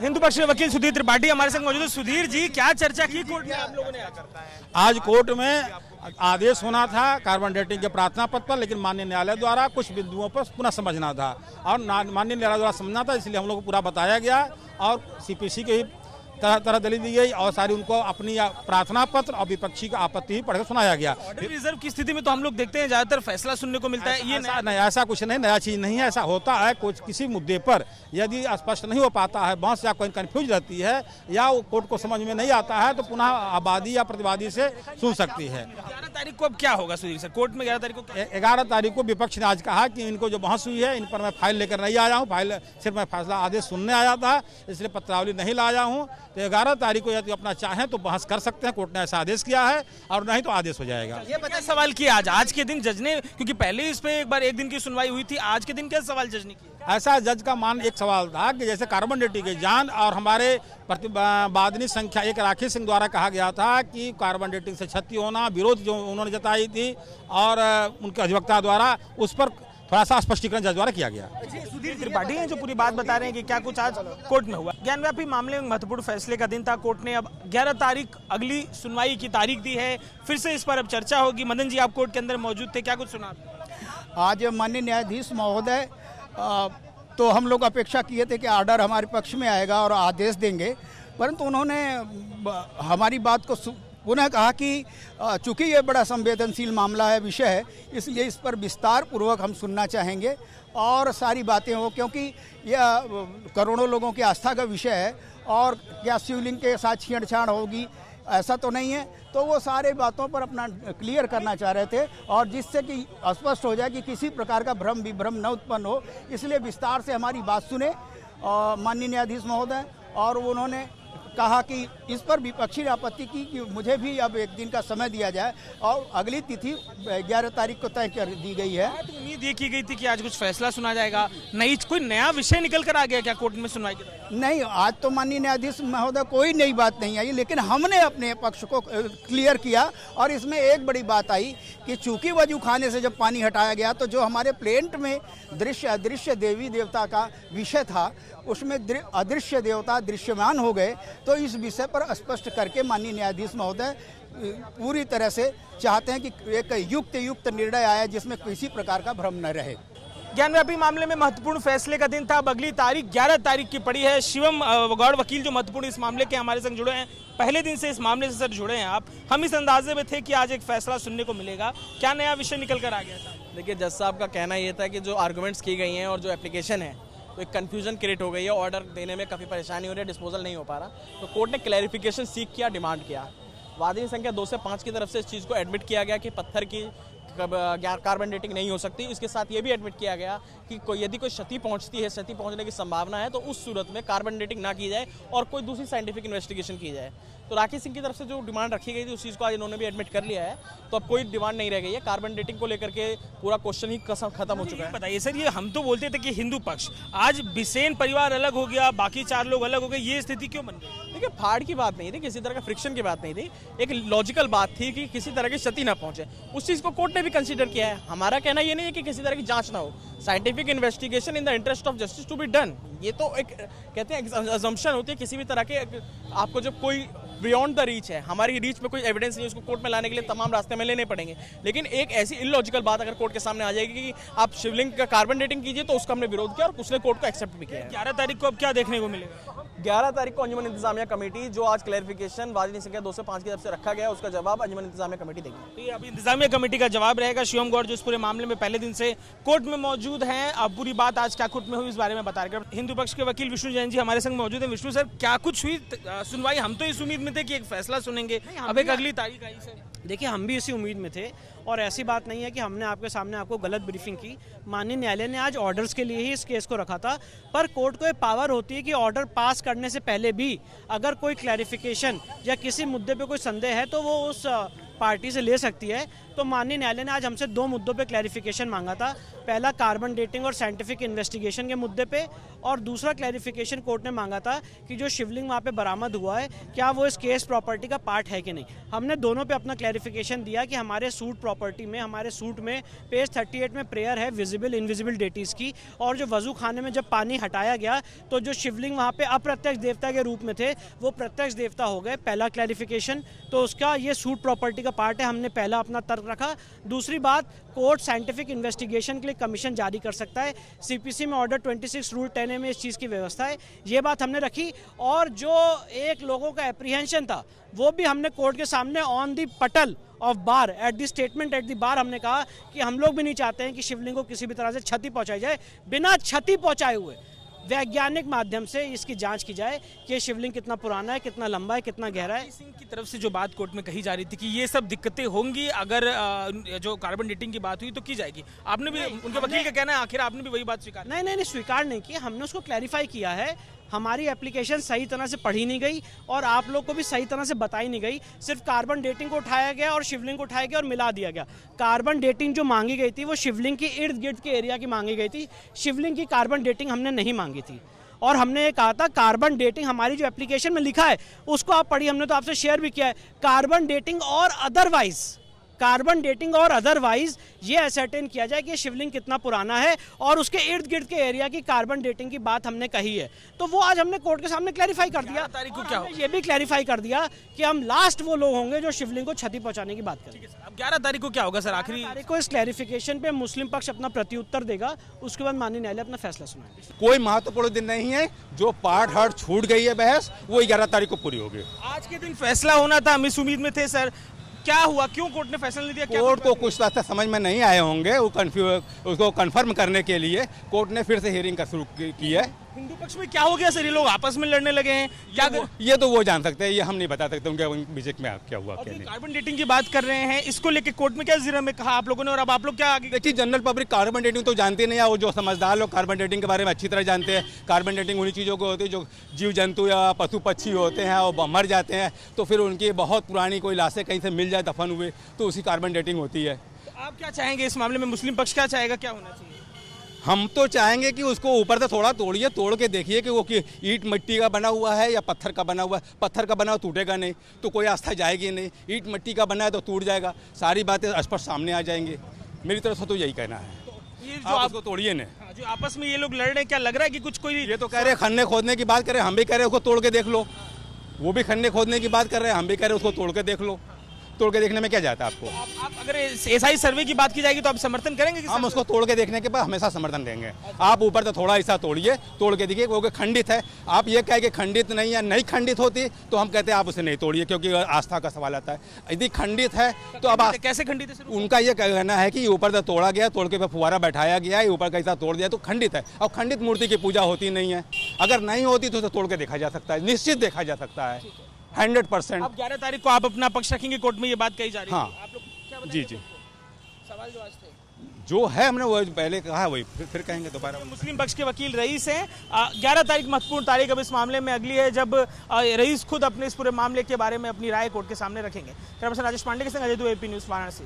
हिंदू पक्ष के वकील सुधीर त्रिपाठी हमारे संग मौजूद है। सुधीर जी, क्या चर्चा की कोर्ट में आप लोगों ने? आज कोर्ट में आदेश होना था कार्बन डेटिंग के प्रार्थना पत्र पर, लेकिन माननीय न्यायालय द्वारा कुछ बिंदुओं पर पुनः समझना था और माननीय न्यायालय द्वारा समझना था, इसलिए हम लोग को पूरा बताया गया और सीपीसी के ही तरह तरह दलील दी गई और सारी उनको अपनी प्रार्थना पत्र और विपक्षी की आपत्ति ही पढ़कर सुनाया गया। रिजर्व की स्थिति में तो हम लोग देखते हैं ज्यादातर फैसला सुनने को मिलता है, ये ऐसा कुछ नहीं, नया चीज नहीं है। ऐसा होता है कुछ किसी मुद्दे पर यदि स्पष्ट नहीं हो पाता है, बहस या कोई कंफ्यूज रहती है या वो कोर्ट को समझ में नहीं आता है तो पुनः आबादी या प्रतिवादी से सुन सकती है। 11 तारीख को अब क्या होगा सुधीर सर? कोर्ट में 11 तारीख को 11 तारीख को विपक्ष ने आज कहा कि इनको जो बहस हुई है इन पर मैं फाइल लेकर नहीं आया हूँ, फाइल सिर्फ मैं फैसला आदेश सुनने आया था, इसलिए पत्रावली नहीं लाया हूँ। तो 11 तारीख को यदि अपना चाहें तो बहस कर सकते हैं, कोर्ट ने ऐसा आदेश किया है, और नहीं तो आदेश हो जाएगा। ये बता सवाल किया आज के दिन जज ने, क्योंकि पहले इस पे एक बार एक दिन की सुनवाई हुई थी, आज के दिन क्या सवाल जज ने किया? ऐसा जज का मान एक सवाल था कि जैसे कार्बन डेटिंग के जान और हमारे प्रतिवादिनी संख्या 1 राखी सिंह द्वारा कहा गया था कि कार्बन डेटिंग से क्षति होना, विरोध जो उन्होंने जताई थी और उनके अधिवक्ता द्वारा, उस पर थोड़ा सा स्पष्टीकरण जज द्वारा किया गया। सुधीर त्रिपाठी हैं जो पूरी बात बता रहे हैं कि क्या कुछ आज कोर्ट में हुआ। ज्ञानव्यापी मामले में महत्वपूर्ण फैसले का दिन था, कोर्ट ने अब 11 तारीख अगली सुनवाई की तारीख दी है, फिर से इस पर अब चर्चा होगी। मदन जी, आप कोर्ट के अंदर मौजूद थे, क्या कुछ सुना? आज माननीय न्यायाधीश महोदय तो हम लोग अपेक्षा किए थे कि ऑर्डर हमारे पक्ष में आएगा और आदेश देंगे, परंतु उन्होंने हमारी बात को पुनः कहा कि चूंकि ये बड़ा संवेदनशील मामला है, विषय है, इसलिए इस पर विस्तार पूर्वक हम सुनना चाहेंगे और सारी बातें हो, क्योंकि यह करोड़ों लोगों की आस्था का विषय है और क्या शिवलिंग के साथ छेड़छाड़ होगी ऐसा तो नहीं है। तो वो सारे बातों पर अपना क्लियर करना चाह रहे थे और जिससे कि स्पष्ट हो जाए कि किसी प्रकार का भ्रम विभ्रम न उत्पन्न हो, इसलिए विस्तार से हमारी बात सुने माननीय न्यायाधीश महोदय। और उन्होंने कहा कि इस पर विपक्षी ने आपत्ति की कि मुझे भी अब एक दिन का समय दिया जाए और अगली तिथि 11 तारीख को तय कर दी गई है। तो उम्मीद ये की गई थी कि आज कुछ फैसला सुना जाएगा, नहीं कोई नया विषय निकल कर आ गया क्या कोर्ट में सुनवाई के दौरान? नहीं, आज तो माननीय न्यायाधीश महोदय कोई नई बात नहीं आई, लेकिन हमने अपने पक्ष को क्लियर किया और इसमें एक बड़ी बात आई कि चूंकि वजू खाने से जब पानी हटाया गया तो जो हमारे प्लेंट में अदृश्य देवी देवता का विषय था उसमें अदृश्य देवता दृश्यमान हो गए। तो इस विषय पर स्पष्ट करके माननीय न्यायाधीश महोदय पूरी तरह से चाहते हैं कि एक युक्त निर्णय आया जिसमें किसी प्रकार का भ्रम न रहे। ज्ञानव्यापी मामले में महत्वपूर्ण फैसले का दिन था, अब अगली तारीख 11 तारीख की पड़ी है। शिवम गौड़ वकील जो महत्वपूर्ण इस मामले के हमारे संग जुड़े हैं, पहले दिन से इस मामले से सर जुड़े हैं आप, हम इस अंदाजे में थे कि आज एक फैसला सुनने को मिलेगा, क्या नया विषय निकल कर आ गया था? देखिए, जज साहब का कहना ये था कि जो आर्गूमेंट्स की गई हैं और जो एप्लीकेशन है तो एक कन्फ्यूजन क्रिएट हो गई है, ऑर्डर देने में काफ़ी परेशानी हो रही है, डिस्पोजल नहीं हो पा रहा, तो कोर्ट ने क्लैरिफिकेशन सीख किया, डिमांड किया। वादी संख्या 2 से 5 की तरफ से इस चीज़ को एडमिट किया गया कि पत्थर की कार्बन डेटिंग नहीं हो सकती। इसके साथ ये भी एडमिट किया गया कि यदि कोई क्षति पहुंचती है, क्षति पहुंचने की संभावना है, तो उस सूरत में कार्बन डेटिंग ना की जाए और कोई दूसरी साइंटिफिक इन्वेस्टिगेशन की जाए। तो राखी सिंह की तरफ से जो डिमांड रखी गई थी उस चीज़ को आज इन्होंने भी एडमिट कर लिया है, तो अब कोई डिमांड नहीं रह गई है। कार्बन डेटिंग को लेकर के पूरा क्वेश्चन ही खत्म हो चुका है। बताइए सर, ये हम तो बोलते थे कि हिंदू पक्ष, आज बिसेन परिवार अलग हो गया, बाकी 4 लोग अलग हो गए, ये स्थिति क्यों बन गई? देखिए, फाड़ की बात नहीं थी, किसी तरह का फ्रिक्शन की बात नहीं थी, एक लॉजिकल बात थी कि किसी तरह की क्षति ना पहुंचे, उस चीज़ को कोर्ट ने भी कंसीडर किया है। हमारा कहना ये नहीं है कि किसी तरह की जांच ना हो, scientific investigation in the interest of justice to be done, ये तो एक कहते हैं अजम्पशन होती है किसी भी तरह के। आपको जब कोई बियॉन्ड द रीच है, हमारी रीच में कोई एविडेंस नहीं है, उसको कोर्ट में लाने के लिए तमाम रास्ते में लेने पड़ेंगे, लेकिन एक ऐसी इलॉजिकल बात अगर कोर्ट के सामने आ जाएगी कि आप शिवलिंग का कार्बन डेटिंग कीजिए, तो उसका हमने विरोध किया और उसने कोर्ट को एक्सेप्ट भी किया। 11 तारीख को अब क्या देखने को मिलेगा? 11 तारीख को अंजुमन इंतजामिया कमेटी, जो आज क्लैरिफिकेशन वादी संख्या 2 से 5 की तरफ से रखा गया, उसका जवाब अंजुमन इंतजामिया कमेटी देगी। अब इंतजामिया कमेटी का जवाब रहेगा। शिवम गौड़ जो इस पूरे मामले में पहले दिन से कोर्ट में मौजूद हैं, अब पूरी बात आज क्या कोर्ट में हुई इस बारे में बता रहे। हिंदू पक्ष के वकील विष्णु जैन जी हमारे संग मौजूद हैं। विष्णु सर, क्या कुछ हुई सुनवाई? हम तो इस उम्मीद में थे कि एक फैसला सुनेंगे, अब एक अगली तारीख आई सर। देखिए, हम भी इसी उम्मीद में थे और ऐसी बात नहीं है कि हमने आपके सामने आपको गलत ब्रीफिंग की। माननीय न्यायालय ने आज ऑर्डर्स के लिए ही इस केस को रखा था, पर कोर्ट को ये पावर होती है कि ऑर्डर पास करने से पहले भी अगर कोई क्लैरिफिकेशन या किसी मुद्दे पे कोई संदेह है तो वो उस पार्टी से ले सकती है। तो माननीय न्यायालय ने आज हमसे 2 मुद्दों पे क्लैरिफिकेशन मांगा था। पहला कार्बन डेटिंग और साइंटिफिक इन्वेस्टिगेशन के मुद्दे पे, और दूसरा क्लैरिफिकेशन कोर्ट ने मांगा था कि जो शिवलिंग वहाँ पे बरामद हुआ है क्या वो इस केस प्रॉपर्टी का पार्ट है कि नहीं। हमने दोनों पे अपना क्लैरिफिकेशन दिया कि हमारे सूट प्रॉपर्टी में, हमारे सूट में पेज 38 में प्रेयर है विजिबल इनविजिबल डेटीज़ की, और जो वजू खाने में जब पानी हटाया गया तो जो शिवलिंग वहाँ पे अप्रत्यक्ष देवता के रूप में थे वो प्रत्यक्ष देवता हो गए। पहला क्लैरिफिकेशन तो उसका ये सूट प्रॉपर्टी का पार्ट है, हमने पहला अपना तर्क रखा। दूसरी बात, कोर्ट साइंटिफिक इन्वेस्टिगेशन के लिए कमीशन जारी कर सकता है। सीपीसी में ऑर्डर 26 रूल 10A में इस चीज़ की व्यवस्था है, ये बात हमने रखी। और जो एक लोगों का एप्रीहेंशन था वो भी हमने कोर्ट के सामने ऑन दी पटल of bar at the statement at the bar हमने कहा कि हम लोग भी नहीं चाहते हैं कि शिवलिंग को किसी भी तरह से क्षति पहुंचाई जाए। बिना क्षति पहुंचाए हुए वैज्ञानिक माध्यम से इसकी जांच की जाए कि शिवलिंग कितना पुराना है, कितना लंबा है, कितना गहरा है। सिंह की तरफ से जो बात कोर्ट में कही जा रही थी कि ये सब दिक्कतें होंगी अगर जो कार्बन डेटिंग की बात हुई तो की जाएगी, आपने भी, उनके वकील का कहना है आखिर आपने भी वही बात स्वीकार नहीं स्वीकार नहीं की, हमने उसको क्लैरिफाई किया है। हमारी एप्लीकेशन सही तरह से पढ़ी नहीं गई और आप लोग को भी सही तरह से बताई नहीं गई। सिर्फ कार्बन डेटिंग को उठाया गया और शिवलिंग को उठाया गया और मिला दिया गया। कार्बन डेटिंग जो मांगी गई थी वो शिवलिंग के इर्द गिर्द के एरिया की मांगी गई थी, शिवलिंग की कार्बन डेटिंग हमने नहीं मांगी थी। और हमने ये कहा था कार्बन डेटिंग हमारी जो एप्लीकेशन में लिखा है उसको आप पढ़िए, हमने तो आपसे शेयर भी किया है। कार्बन डेटिंग और अदरवाइज ये असर्टेन किया जाए कि शिवलिंग कितना पुराना है और उसके इर्द गिर्द के एरिया की कार्बन डेटिंग की बात हमने कही है। तो वो आज हमने कोर्ट के सामने क्लैरिफाई कर दिया। तारीख को क्या हो, ये भी क्लैरिफाई कर दिया कि हम लास्ट वो लोग होंगे जो शिवलिंग को क्षति पहुंचाने की बात करेंगे। अब 11 तारीख को क्या होगा सर? आखिरी तारीख को इस क्लैरिफिकेशन पे मुस्लिम पक्ष अपना प्रत्युत्तर देगा, उसके बाद माननीय न्यायालय अपना फैसला सुनाएगा। कोई महत्वपूर्ण दिन नहीं है, जो पार्ट हर्ट छूट गई है बहस वो 11 तारीख को पूरी होगी। आज के दिन फैसला होना था, हम इस उम्मीद में थे सर, क्या हुआ, क्यों कोर्ट ने फैसला नहीं दिया? कोर्ट को कुछ रास्ते समझ में नहीं आए होंगे, उसको कंफर्म करने के लिए कोर्ट ने फिर से हियरिंग का शुरू की है। हिंदू पक्ष में क्या हो गया सर? ये लोग आपस में लड़ने लगे हैं क्या? ये तो वो जान सकते हैं, ये हम नहीं बता सकते उनके बीच में क्या हुआ क्या नहीं। कार्बन डेटिंग की बात कर रहे हैं, इसको लेके कोर्ट में क्या जिक्र में कहा आप लोगों ने, और अब आप लोग क्या आगे? देखिए, जनरल पब्लिक कार्बन डेटिंग तो जानती नहीं है, वो जो समझदार लोग कार्बन डेटिंग के बारे में अच्छी तरह जानते हैं। कार्बन डेटिंग उन्हीं चीज़ों को होती है जो जीव जंतु या पशु पक्षी होते हैं वो मर जाते हैं, तो फिर उनकी बहुत पुरानी कोई लाशें कहीं से मिल जाए दफन हुए तो उसी कार्बन डेटिंग होती है। तो आप क्या चाहेंगे इस मामले में? मुस्लिम पक्ष क्या चाहेगा, क्या होना चाहिए? हम तो चाहेंगे कि उसको ऊपर से थोड़ा तोड़िए, तोड़ के देखिए कि वो ईंट मिट्टी का बना हुआ है या पत्थर का बना हुआ है। पत्थर का बना हुआ टूटेगा नहीं तो कोई आस्था जाएगी नहीं, ईंट मिट्टी का बना है तो टूट जाएगा, सारी बातें स्पष्ट सामने आ जाएंगी। मेरी तरफ से तो यही कहना है। ये जो आप आप उसको तोड़िए ना। जो आपस में ये लोग लड़ रहे हैं, क्या लग रहा है कि कुछ कोई ये तो कह रहे हैं खन्ने खोदने की बात कर रहे हैं, हम भी कह रहे हैं उसको तोड़ के देख लो। वो भी खन्ने खोदने की बात कर रहे हैं, हम भी कह रहे हैं उसको तोड़ के देख लो। तोड़ के देखने में क्या जाता है आपको? आप अगर एसआई सर्वे की बात की जाएगी तो आप समर्थन करेंगे? हम उसको तोड़ के देखने के बाद हमेशा समर्थन देंगे। आप ऊपर से थोड़ा हिस्सा तोड़िए, तोड़ के देखिए वो खंडित है। आप ये कहें कि खंडित नहीं है, नहीं खंडित होती तो हम कहते हैं आप उसे नहीं तोड़िए, क्योंकि आस्था का सवाल आता है। यदि खंडित है तो अब कैसे खंडित है? उनका ये कहना है कि ऊपर से तोड़ा गया, तोड़ के फुहारा बैठाया गया, ऊपर का हिस्सा तोड़ दिया तो खंडित है। और खंडित मूर्ति की पूजा होती नहीं है। अगर नहीं होती तो उसे तोड़ के देखा जा सकता है, निश्चित देखा जा सकता है 100%। अब 11 तारीख को आप अपना पक्ष रखेंगे कोर्ट में, ये बात कही जा रही है। हाँ। आप लोग क्या बताएंगे? जी सवाल जो आज थे जो है हमने वो पहले कहा वही फिर कहेंगे दोबारा। मुस्लिम पक्ष के वकील रईस हैं। 11 तारीख महत्वपूर्ण तारीख अब इस मामले में अगली है जब रईस खुद अपने इस पूरे मामले के बारे में अपनी राय कोर्ट के सामने रखेंगे। कैमरा पर्सन राजेश पांडे के संग अजय दुबे, AP न्यूज़ वाराणसी।